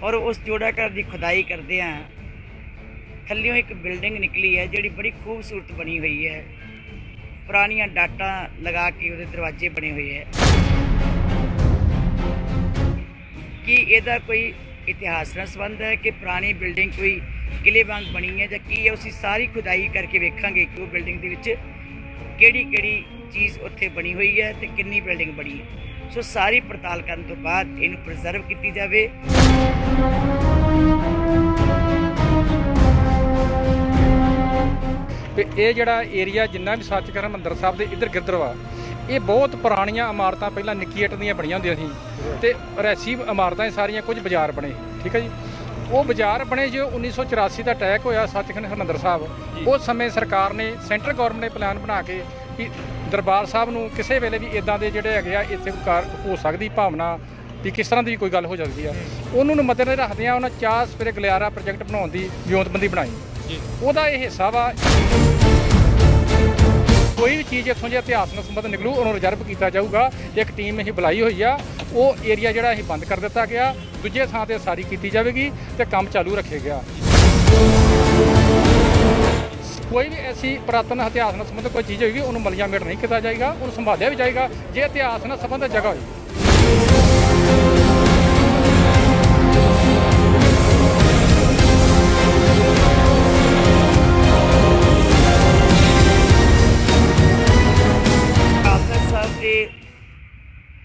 और उस जोड़ा घर की खुदाई करदे थल्लियों एक बिल्डिंग निकली है जिहड़ी बड़ी खूबसूरत बनी हुई है। पुरानियां डाटा लगा के उहदे दरवाजे बने हुए है कि इहदा कोई इतिहास नाल संबंध है कि पुरानी बिल्डिंग कोई किले वांग बनी है जां की है। उसी सारी खुदाई करके वेखांगे कि वो बिल्डिंग दे विच किहड़ी चीज़ उत्थे बनी हुई है ते कितनी बिल्डिंग बनी है। सो सारी पड़ताल करन तो बाद इहनूं प्रिजर्व कीती जावे। ਤੇ ਇਹ ਜਿਹੜਾ ਏਰੀਆ ਜਿੰਨਾ ਵੀ ਸੱਚਖੰਡ ਹਰਿਮੰਦਰ ਸਾਹਿਬ ਦੇ ਇੱਧਰ ਗਿੱਧਰ ਵਾ, ਇਹ ਬਹੁਤ ਪੁਰਾਣੀਆਂ ਇਮਾਰਤਾਂ ਪਹਿਲਾਂ ਨਿੱਕੀ ਇੱਟ ਦੀਆਂ ਬਣੀਆਂ ਹੁੰਦੀਆਂ ਸੀ ਤੇ ਰੈਸੀ ਇਮਾਰਤਾਂ ਸਾਰੀਆਂ, ਕੁਝ ਬਾਜ਼ਾਰ ਬਣੇ, ਠੀਕ ਹੈ ਜੀ। ਉਹ ਬਾਜ਼ਾਰ ਬਣੇ ਜੋ 1984 ਦਾ ਅਟੈਕ ਹੋਇਆ ਸੱਚਖੰਡ ਹਰਿਮੰਦਰ ਸਾਹਿਬ, ਉਸ ਸਮੇਂ ਸਰਕਾਰ ਨੇ, ਸੈਂਟਰ ਗੌਰਮੈਂਟ ਨੇ ਪਲਾਨ ਬਣਾ ਕੇ ਕਿ ਦਰਬਾਰ ਸਾਹਿਬ ਨੂੰ ਕਿਸੇ ਵੇਲੇ ਵੀ ਇੱਦਾਂ ਦੇ ਜਿਹੜੇ ਹੈਗੇ ਆ ਇੱਥੇ ਹੋ ਸਕਦੀ ਭਾਵਨਾ ਵੀ ਕਿਸ ਤਰ੍ਹਾਂ ਦੀ ਕੋਈ ਗੱਲ ਹੋ ਜਾਂਦੀ ਆ, ਉਹਨੂੰ ਨੂੰ ਮੱਦੇ ਨਜ਼ਰ ਰੱਖਦਿਆਂ ਉਹਨਾਂ ਚਾਹ ਸਵੇਰੇ ਗਲਿਆਰਾ ਪ੍ਰੋਜੈਕਟ ਬਣਾਉਣ ਦੀ ਵਿਉਂਤਬੰਦੀ ਬਣਾਈ। ਉਹਦਾ ਇਹ ਹਿੱਸਾ ਵਾ ਕੋਈ ਵੀ ਚੀਜ਼ ਇੱਥੋਂ ਜੇ ਇਤਿਹਾਸ ਨਾਲ ਸੰਬੰਧ ਨਿਕਲੂ ਉਹਨੂੰ ਰਿਜ਼ਰਵ ਕੀਤਾ ਜਾਊਗਾ। ਇੱਕ ਟੀਮ ਅਸੀਂ ਬੁਲਾਈ ਹੋਈ ਆ, ਉਹ ਏਰੀਆ ਜਿਹੜਾ ਅਸੀਂ ਬੰਦ ਕਰ ਦਿੱਤਾ ਗਿਆ, ਦੂਜੇ ਥਾਂ ਤੇ ਸਾਰੀ ਕੀਤੀ ਜਾਵੇਗੀ ਤੇ ਕੰਮ ਚਾਲੂ ਰੱਖਿਆ ਗਿਆ। ਕੋਈ ਵੀ ਐਸੀ ਪੁਰਾਤਨ ਇਤਿਹਾਸ ਨਾਲ ਸੰਬੰਧਿਤ ਕੋਈ ਚੀਜ਼ ਹੋਏਗੀ ਉਹਨੂੰ ਮਲੀਆਂ ਮੇਟ ਨਹੀਂ ਕੀਤਾ ਜਾਏਗਾ, ਉਹਨੂੰ ਸੰਭਾਲਿਆ ਵੀ ਜਾਏਗਾ ਜੇ ਇਤਿਹਾਸ ਨਾਲ ਸੰਬੰਧਿਤ ਜਗ੍ਹਾ ਹੋਈ।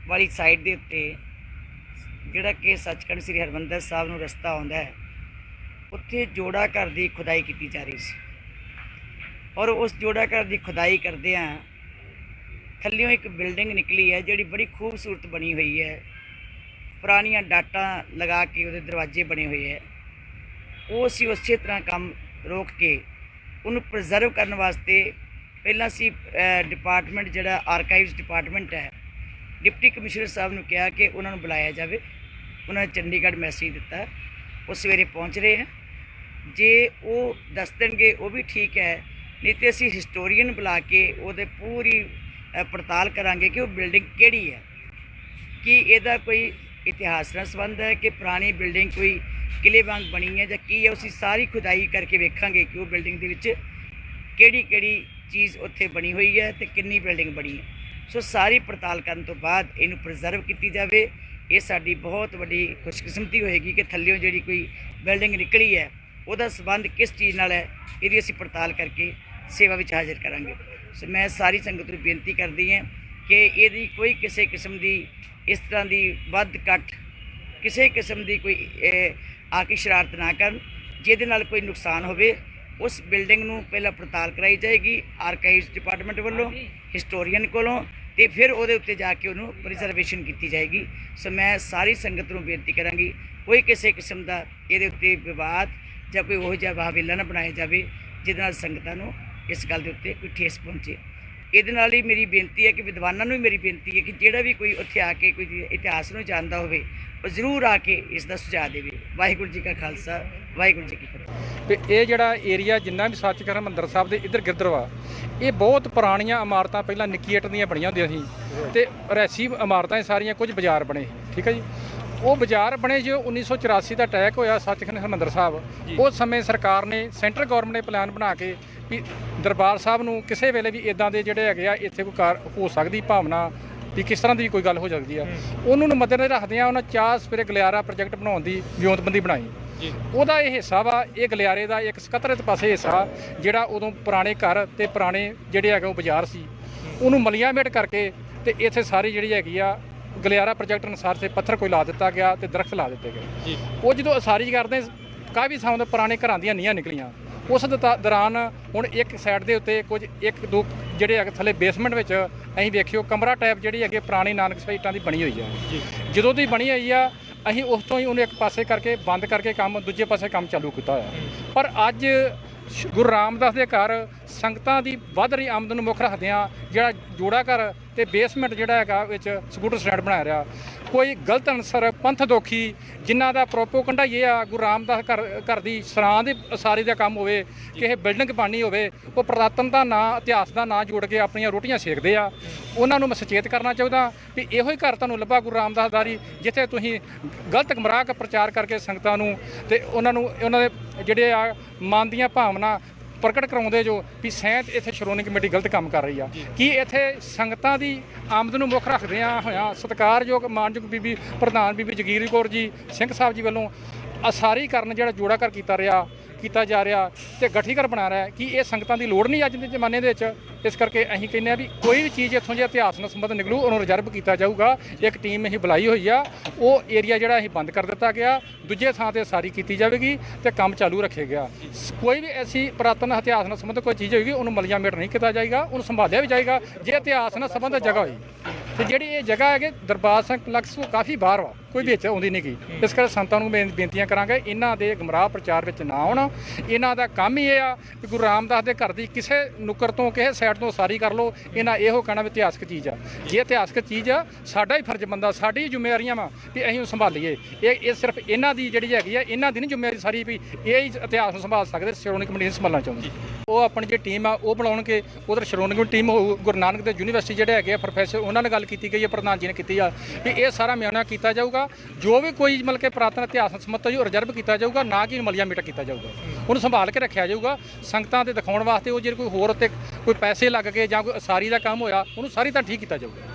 वाली साइड के उत्ते जिहड़ा कि सचखंड श्री हरमंदर साहब नूं रस्ता आउंदा है, उत्थे जोड़ा घर की खुदाई की जा रही सी और उस जोड़ा घर की खुदाई करदे थल्लियों एक बिल्डिंग निकली है जिहड़ी बड़ी खूबसूरत बनी हुई है। पुरानियां डाटा लगा के उहदे दरवाजे बने हुए है। वो असीं उसे तरह काम रोक के उन्होंने प्रिजर्व करने वास्ते पहला सी डिपार्टमेंट जिहड़ा आर्काइव्स डिपार्टमेंट है, डिप्टी कमिश्नर साहब ने कहा कि उन्होंने बुलाया जाए। उन्होंने चंडीगढ़ मैसेज दिता, वो सवेरे पहुँच रहे हैं। जे वो दस देंगे वो भी ठीक है, नहीं तो असी हिस्टोरीयन बुला के वो पूरी पड़ताल करांगे कि वो बिल्डिंग केड़ी है, कि इहदा कोई इतिहास नाल संबंध है कि पुरानी बिल्डिंग कोई किले वांग बनी है जां की है। उसी सारी खुदाई करके वेखांगे कि वो बिल्डिंग दे विच किहड़ी चीज़ उत्थे बनी हुई है ते कितनी बिल्डिंग बनी है। सो सारी पड़ताल करने तो बाद इनू प्रिजर्व की जाए। ये साड़ी बहुत बड़ी खुशकिस्मती होएगी कि थल्लियों जी कोई बिल्डिंग निकली है, वह संबंध किस चीज़ नाल है, ये असी पड़ताल करके सेवा में हाजिर करांगे। सो मैं सारी संगत को बेनती करती हैं कि यदि कोई किसी किस्म की इस तरह की वध घट किसी किस्म की कोई आके शरारत ना कर जिहदे नाल कोई नुकसान होवे, उस बिल्डिंग नूं पहला पड़ताल कराई जाएगी आर्काइव्स डिपार्टमेंट वालों, हिस्टोरीयन कोलों, तो फिर उहदे उत्ते जाके उन्होंने प्रिजर्वेशन की जाएगी। सो मैं सारी संगत नूं बेनती करांगी कोई किसी किस्म का इहदे उत्ते विवाद जां कोई उहो जिहा वाहवेला ना बनाया जाए जिहदे नाल संगतां नूं इस गल दे उत्ते कोई ठेस पहुँचे। इहदे नाल ही मेरी बेनती है कि विद्वानां नूं मेरी बेनती है कि जिहड़ा भी कोई उत्थे आके कोई इतिहास नूं जानदा होवे वो जरूर आके इसका सुझाव देवे। वाहिगुरू जी का खालसा, वाहिगुरू जी की फतेह। ਤੇ ਇਹ ਜਿਹੜਾ ਏਰੀਆ ਜਿੰਨਾ ਵੀ ਸੱਚਖੰਡ ਹਰਿਮੰਦਰ ਸਾਹਿਬ ਦੇ ਇੱਧਰ ਗਿੱਧਰ ਵਾ, ਇਹ ਬਹੁਤ ਪੁਰਾਣੀਆਂ ਇਮਾਰਤਾਂ ਪਹਿਲਾਂ ਨਿੱਕੀ ਇੱਟ ਦੀਆਂ ਬਣੀਆਂ ਹੁੰਦੀਆਂ ਸੀ ਤੇ ਰੈਸੀ ਇਮਾਰਤਾਂ ਸਾਰੀਆਂ, ਕੁਝ ਬਾਜ਼ਾਰ ਬਣੇ, ਠੀਕ ਹੈ ਜੀ। ਉਹ ਬਾਜ਼ਾਰ ਬਣੇ ਜੋ 1984 ਦਾ ਅਟੈਕ ਹੋਇਆ ਸੱਚਖੰਡ ਹਰਿਮੰਦਰ ਸਾਹਿਬ, ਉਸ ਸਮੇਂ ਸਰਕਾਰ ਨੇ, ਸੈਂਟਰ ਗੌਰਮੈਂਟ ਨੇ ਪਲਾਨ ਬਣਾ ਕੇ ਕਿ ਦਰਬਾਰ ਸਾਹਿਬ ਨੂੰ ਕਿਸੇ ਵੇਲੇ ਵੀ ਇੱਦਾਂ ਦੇ ਜਿਹੜੇ ਹੈਗੇ ਆ ਇੱਥੇ ਕੋਈ ਹੋ ਸਕਦੀ ਭਾਵਨਾ ਵੀ ਕਿਸ ਤਰ੍ਹਾਂ ਦੀ ਕੋਈ ਗੱਲ ਹੋ ਸਕਦੀ ਆ, ਉਹਨੂੰ ਨੂੰ ਮੱਦੇ ਨਜ਼ਰ ਰੱਖਦਿਆਂ ਉਹਨਾਂ ਚਾਹ ਸਵੇਰੇ ਗਲਿਆਰਾ ਪ੍ਰੋਜੈਕਟ ਬਣਾਉਣ ਦੀ ਵਿਉਂਤਬੰਦੀ ਬਣਾਈ। ਉਹਦਾ ਇਹ ਹਿੱਸਾ ਵਾ, ਇਹ ਗਲਿਆਰੇ ਦਾ ਇੱਕ ਸਕੱਤਰਤ ਪਾਸੇ ਹਿੱਸਾ ਜਿਹੜਾ ਉਦੋਂ ਪੁਰਾਣੇ ਘਰ ਤੇ ਪੁਰਾਣੇ ਜਿਹੜੇ ਹੈਗੇ ਉਹ ਬਾਜ਼ਾਰ ਸੀ, ਉਹਨੂੰ ਮਲੀਆਂ ਮੇਟ ਕਰਕੇ ਤੇ ਇੱਥੇ ਸਾਰੀ ਜਿਹੜੀ ਹੈਗੀ ਆ ਗਲਿਆਰਾ ਪ੍ਰੋਜੈਕਟ ਅਨੁਸਾਰ ਤੇ ਪੱਥਰ ਕੋਈ ਲਾ ਦਿੱਤਾ ਗਿਆ ਤੇ ਦਰਖਤ ਲਾ ਦਿੱਤੇ ਗਏ। ਉਹ ਜਦੋਂ ਉਸਾਰੀ ਕਰਦੇ ਕਾਫੀ ਥਾਂ ਦੇ ਪੁਰਾਣੇ ਘਰਾਂ ਦੀਆਂ ਨੀਹਾਂ ਨਿਕਲੀਆਂ। ਉਸ ਦੌਰਾਨ ਹੁਣ ਇੱਕ ਸਾਈਡ ਦੇ ਉੱਤੇ ਕੁਝ ਇੱਕ ਦੋ ਜਿਹੜੇ ਹੈਗੇ ਥੱਲੇ ਬੇਸਮੈਂਟ ਵਿੱਚ ਅਸੀਂ ਵੇਖਿਓ ਕਮਰਾ ਟਾਈਪ ਜਿਹੜੀ ਹੈਗੀ ਪੁਰਾਣੀ ਨਾਨਕਸ਼ਾਹੀ ਇੱਟਾਂ ਦੀ ਬਣੀ ਹੋਈ ਆ। ਜਦੋਂ ਦੀ ਬਣੀ ਹੋਈ ਆ ਅਸੀਂ ਉਸ ਤੋਂ ਹੀ ਉਹਨੂੰ ਇੱਕ ਪਾਸੇ ਕਰਕੇ ਬੰਦ ਕਰਕੇ ਕੰਮ ਦੂਜੇ ਪਾਸੇ ਕੰਮ ਚਾਲੂ ਕੀਤਾ ਹੋਇਆ। ਪਰ ਅੱਜ ਗੁਰੂ ਰਾਮਦਾਸ ਦੇ ਘਰ ਸੰਗਤਾਂ ਦੀ ਵੱਧ ਰਹੀ ਆਮਦਨ ਨੂੰ ਮੁੱਖ ਰੱਖਦਿਆਂ ਜਿਹੜਾ ਜੋੜਾ ਘਰ ਤੇ ਬੇਸਮੈਂਟ ਜਿਹੜਾ ਹੈਗਾ ਵਿੱਚ ਸਕੂਟਰ ਸਟੈਂਡ ਬਣਾਇਆ ਰਿਹਾ। ਕੋਈ ਗਲਤ ਅਨਸਰ ਪੰਥ ਦੋਖੀ ਜਿਨ੍ਹਾਂ ਦਾ ਪ੍ਰੋਪੋਗੰਡਾ ਇਹ ਆ ਗੁਰੂ ਰਾਮਦਾਸ ਘਰ ਦੀ ਸਰਾਂ ਦੀ ਉਸਾਰੀ ਦਾ ਕੰਮ ਹੋਵੇ, ਕਿਸੇ ਬਿਲਡਿੰਗ ਬਣਨੀ ਹੋਵੇ, ਉਹ ਪੁਰਾਤਨ ਦਾ ਨਾਂ ਇਤਿਹਾਸ ਦਾ ਨਾਂ ਜੋੜ ਕੇ ਆਪਣੀਆਂ ਰੋਟੀਆਂ ਸੇਕਦੇ ਆ। ਉਹਨਾਂ ਨੂੰ ਮੈਂ ਸੁਚੇਤ ਕਰਨਾ ਚਾਹੁੰਦਾ ਵੀ ਇਹੋ ਹੀ ਘਰ ਤੁਹਾਨੂੰ ਲੱਭਾ ਗੁਰੂ ਰਾਮਦਾਸ ਦਾਰੀ, ਜਿੱਥੇ ਤੁਸੀਂ ਗਲਤ ਗੁੰਮਰਾਹ ਪ੍ਰਚਾਰ ਕਰਕੇ ਸੰਗਤਾਂ ਨੂੰ ਤੇ ਉਹਨਾਂ ਦੇ ਜਿਹੜੇ ਆ ਮਨ ਦੀਆਂ ਭਾਵਨਾ ਪ੍ਰਗਟ ਕਰਾਉਂਦੇ ਜੋ ਵੀ ਸੈਂਤ ਇੱਥੇ ਸ਼੍ਰੋਮਣੀ ਕਮੇਟੀ ਗਲਤ ਕੰਮ ਕਰ ਰਹੀ ਆ। ਕੀ ਇੱਥੇ ਸੰਗਤਾਂ ਦੀ ਆਮਦਨ ਨੂੰ ਮੁੱਖ ਰੱਖਦਿਆਂ ਹੋਇਆਂ ਸਤਿਕਾਰਯੋਗ ਮਾਨਯੋਗ ਬੀਬੀ ਪ੍ਰਧਾਨ ਬੀਬੀ ਜਗੀਰ ਕੌਰ ਜੀ ਸਿੰਘ ਸਾਹਿਬ ਜੀ ਵੱਲੋਂ ਅਸਾਰੀਕਰਨ ਜਿਹੜਾ ਜੋੜਾ ਘਰ ਕੀਤਾ ਜਾ ਰਿਹਾ ਤੇ ਗਠੀ ਘਰ ਬਣਾ ਰਿਹਾ, ਕੀ ਇਹ ਸੰਗਤਾਂ ਦੀ ਲੋੜ ਨਹੀਂ ਅੱਜ ਦੇ ਜ਼ਮਾਨੇ ਦੇ ਵਿੱਚ? ਇਸ ਕਰਕੇ ਅਸੀਂ ਕਹਿੰਦੇ ਆ ਵੀ ਕੋਈ ਵੀ ਚੀਜ਼ ਇੱਥੋਂ ਜੇ ਇਤਿਹਾਸ ਨਾਲ ਸੰਬੰਧ ਨਿਕਲੂ ਉਹਨੂੰ ਰਿਜ਼ਰਵ ਕੀਤਾ ਜਾਊਗਾ। ਇੱਕ ਟੀਮ ਅਸੀਂ ਬੁਲਾਈ ਹੋਈ ਆ, ਉਹ ਏਰੀਆ ਜਿਹੜਾ ਅਸੀਂ ਬੰਦ ਕਰ ਦਿੱਤਾ ਗਿਆ, ਦੂਜੇ ਥਾਂ ਤੇ ਸਾਰੀ ਕੀਤੀ ਜਾਵੇਗੀ ਤੇ ਕੰਮ ਚਾਲੂ ਰੱਖਿਆ ਗਿਆ। ਕੋਈ ਵੀ ਐਸੀ ਪੁਰਾਤਨ ਇਤਿਹਾਸ ਨਾਲ ਸੰਬੰਧ ਕੋਈ ਚੀਜ਼ ਹੋਏਗੀ ਉਹਨੂੰ ਮਲੀਆ ਮੇਟ ਨਹੀਂ ਕੀਤਾ ਜਾਏਗਾ, ਉਹਨੂੰ ਸੰਭਾਲਿਆ ਵੀ ਜਾਏਗਾ ਜੇ ਇਤਿਹਾਸ ਨਾਲ ਸੰਬੰਧ ਜਗ੍ਹਾ ਹੋਈ। ਤੇ ਜਿਹੜੀ ਇਹ ਜਗ੍ਹਾ ਹੈਗੀ ਦਰਬਾਰ ਸਿੰਘ ਕੰਪਲੈਕਸ ਤੋਂ ਕਾਫੀ ਬਾਹਰ ਵਾ, ਕੋਈ ਵਿੱਚ ਆਉਂਦੀ ਨਹੀਂ ਗਈ। ਇਸ ਕਰਕੇ ਸੰਤਾਂ ਨੂੰ ਬੇਨਤੀਆਂ ਕਰਾਂਗੇ ਇਹਨਾਂ ਦੇ ਗੁੰਮਰਾਹ ਪ੍ਰਚਾਰ ਵਿੱਚ ਨਾ ਆਉਣ। ਇਹਨਾਂ ਦਾ ਕੰਮ ਹੀ ਇਹ ਆ ਕਿ ਗੁਰੂ ਰਾਮਦਾਸ ਦੇ ਘਰ ਦੀ ਕਿਸੇ ਨੁੱਕਰ ਤੋਂ ਕਿਸੇ ਸਾਈਡ ਤੋਂ ਸਾਰੀ ਕਰ ਲਓ। ਇਹਨਾਂ ਇਹੋ ਕਹਿਣਾ ਵੀ ਇਤਿਹਾਸਕ ਚੀਜ਼ ਆ, ਜੇ ਇਤਿਹਾਸਕ ਚੀਜ਼ ਆ ਸਾਡਾ ਹੀ ਫਰਜ਼ ਬੰਦਾ, ਸਾਡੀ ਜ਼ਿੰਮੇਵਾਰੀਆਂ ਵਾ ਵੀ ਅਸੀਂ ਉਹ ਸੰਭਾਲੀਏ। ਇਹ ਸਿਰਫ ਇਹਨਾਂ ਦੀ ਜਿਹੜੀ ਹੈਗੀ ਆ ਇਹਨਾਂ ਦੀ ਨਹੀਂ ਜ਼ਿੰਮੇਵਾਰੀ ਸਾਰੀ ਵੀ ਇਹ ਹੀ ਇਤਿਹਾਸ ਨੂੰ ਸੰਭਾਲ ਸਕਦੇ, ਸ਼੍ਰੋਮਣੀ ਕਮੇਟੀ ਨੂੰ ਸੰਭਾਲਣਾ ਚਾਹੁੰਦੀ। ਉਹ ਆਪਣੀ ਜਿਹੜੀ ਟੀਮ ਆ ਉਹ ਬਣਾਉਣਗੇ, ਉਧਰ ਸ਼੍ਰੋਮਣੀ ਕਮੇਟੀ ਟੀਮ ਹੋਊ, ਗੁਰੂ ਨਾਨਕ ਦੇਵ ਯੂਨੀਵਰਸਿਟੀ ਜਿਹੜੇ ਹੈਗੇ ਆ ਪ੍ਰੋਫੈਸਰ ਉਹਨਾਂ ਨਾਲ ਗੱਲ ਕੀਤੀ ਗਈ ਹੈ, ਪ੍ਰਧਾਨ ਜੀ ਨੇ ਕੀਤੀ ਆ ਵੀ ਇਹ ਸਾਰਾ ਮਿਆਨਾ ਕੀਤਾ ਜਾਊਗਾ। ਜੋ ਵੀ ਕੋਈ ਮਤਲਬ ਕਿ ਪੁਰਾਤਨ ਇਤਿਹਾਸ ਨਾਲ ਸੰਬੰਧਿਤ ਜੋ ਰਿਜ਼ਰਵ ਕੀਤਾ ਜਾਊਗਾ, ਨਾ ਕਿ ਮਲੀਆ ਮੀਟਾ ਕੀਤਾ ਜਾਊਗਾ, ਉਹਨੂੰ ਸੰਭਾਲ ਕੇ ਰੱਖਿਆ ਜਾਊਗਾ ਸੰਗਤਾਂ ਦੇ ਦਿਖਾਉਣ ਵਾਸਤੇ। ਉਹ ਜੇ ਕੋਈ ਹੋਰ ਉੱਤੇ ਕੋਈ ਪੈਸੇ ਲੱਗ ਗਏ ਜਾਂ ਕੋਈ ਉਸਾਰੀ ਦਾ ਕੰਮ ਹੋਇਆ ਉਹਨੂੰ ਸਾਰੀ ਤਾਂ ਠੀਕ ਕੀਤਾ ਜਾਊਗਾ।